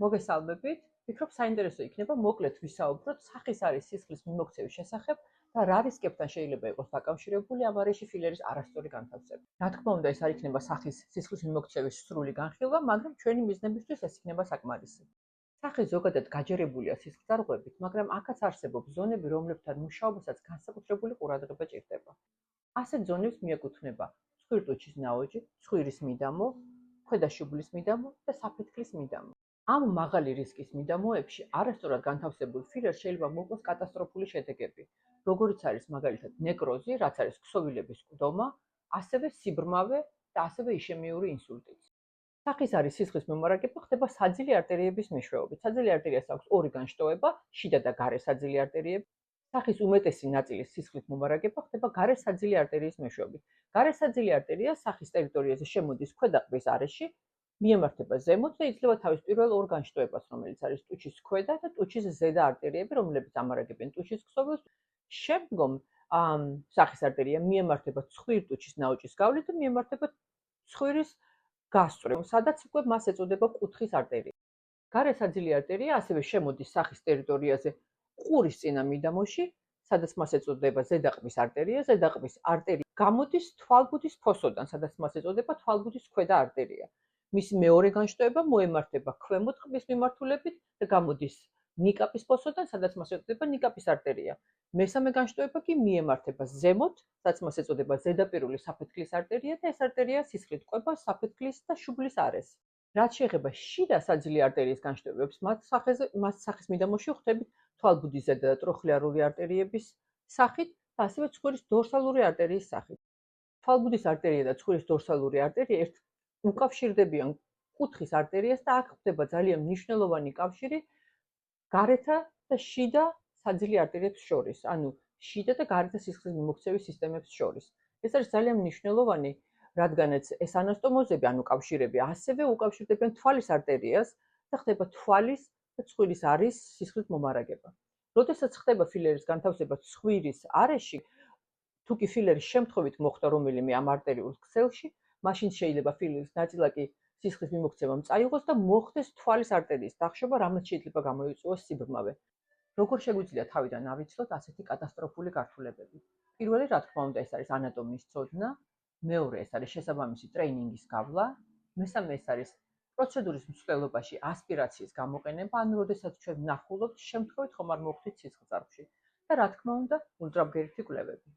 მოგესალმებით. ვფიქრობ, საინტერესო იქნება მოკლედ ვისაუბროთ სახის არის სისხლის მიმოქცევის შესახებ და რა რისკებთან შეიძლება იყოს დაკავშირებული ამ არეში ფილერის არასწორი განთავსება. რა თქმა უნდა, ეს არ იქნება სახის სისხლის მიმოქცევის სრული განხილვა, მაგრამ ჩვენი მიზნებისთვის ეს იქნება საკმარისი. სახე ზოგადად გაჯერებულია სისხლძარღვებით, მაგრამ აქაც არსებობს ზონები, რომლებთან მუშაობასაც განსაკუთრებული ყურადღება ჭირდება. ასეთ ზონებს მიეკუთვნება ცხვირტუჩის ნაოჯი, ცხვირის მიდამო, ქვედა-შუბლის მიდამო და საფეთქლის მიდამო. ამ მაღალი რისკის მიდამოებში არასწორად განთავსებულ ფილერს შეიძლება მოყოს კატასტროფული შედეგები, როგორიც არის მაგალითად ნეკროზი, რაც არის ქსოვილების მკვდომა, ასევე სიბრმავე და ასევე იშემიური ინსულტიც. სახის არის სისხლის მომარაგება ხდება საძილე არტერიების მეშვეობით. საძილე არტერიას აქვს ორი განშტოება, შიდა და გარე საძილე არტერიები. სახის უმეტესი ნაწილის სისხლის მომარაგება ხდება გარე საძილე არტერიის მეშვეობით. გარე საძილე არტერია სახის ტერიტორიაზე შემოდის ქვედაყბის არეში, მიემართება ზემოთ და იძლევა თავის პირველ ორ განშტოებას, რომელიც არის ტუჩის ქვედა და ტუჩის ზედა არტერიები, რომლებიც ამარაგებენ ტუჩის ქსოვილს. შემდგომ სახის არტერია მიემართება ცხვირტუჩის ნაოჭის გავლით და მიემართება ცხვირის გასწვრივ, სადაც უკვე მას ეწოდება კუთხის არტერია. გარე საძილე არტერია ასევე შემოდის სახის ტერიტორიაზე ყურის წინა მიდამოში, სადაც მას ეწოდება ზედაყბის არტერია. ზედაყბის არტერია გამოდის თვალბუდის ფოსოდან, სადაც მას ეწოდება თვალბუდის ქვედა არტერია. მისი მეორე განშტოება მოემართება ქვემოთ ყბის მიმართულებით და გამოდის ნიკაპის ფოსოდან, სადაც მას ეწოდება ნიკაპის არტერია. მესამე განშტოება კი მიემართება ზემოთ, სადაც მას ეწოდება ზედაპირული საფეთქლის არტერია და ეს არტერია სისხლით ყვება საფეთქლის და შუბლის არეს. რაც შეეხება შიდა საძილე არტერიის განშტოებებს, მას სახის მიდამოში ხვდებით თვალბუდის ზედა და ტროხლეარული არტერიების სახით და ასევე ცხვირის დორსალური არტერიის სახით. თვალბუდის არტერია და ცხვირის დორსალური არტერია უკავშირდებიან კუთხის არტერიას და აქ ხდება ძალიან მნიშვნელოვანი კავშირი გარეთა და შიდა საძილე არტერიებს შორის, ანუ შიდა და გარეთა სისხლის მიმოქცევის სისტემებს შორის. ეს არის ძალიან მნიშვნელოვანი, რადგანაც ეს ანასტომოზები, ანუ კავშირები, ასევე უკავშირდებიან თვალის არტერიას და ხდება თვალის და ცხვირის არის სისხლით მომარაგება. როდესაც ხდება ფილერის განთავსება ცხვირის არეში, თუ კი ფილერის შემთხვევით მოხდა რომელიმე ამ არტერიულ ქსელში, მაშინ შეიძლება ფილერის ნაწილაკი სისხლის მიმოქცევამ წაიღოს და მოხდეს თვალის არტერიის დახშობა, რამაც შეიძლება გამოიწვიოს სიბრმავე. როგორ შეგვიძლია თავიდან ავიცილოთ ასეთი კატასტროფული გართულებები? პირველი, რა თქმა უნდა, ეს არის ანატომიის ცოდნა, მეორე ეს არის შესაბამისი ტრეინინგის გავლა, მესამე ეს არის პროცედურის მსვლელობაში ასპირაციის გამოყენება, ანუ როდესაც ჩვენ ვნახულობთ შემთხვევით ხომ არ მოხდით სისხლძარღვში და რა თქმა უნდა, ულტრაბგერითი კვლევები.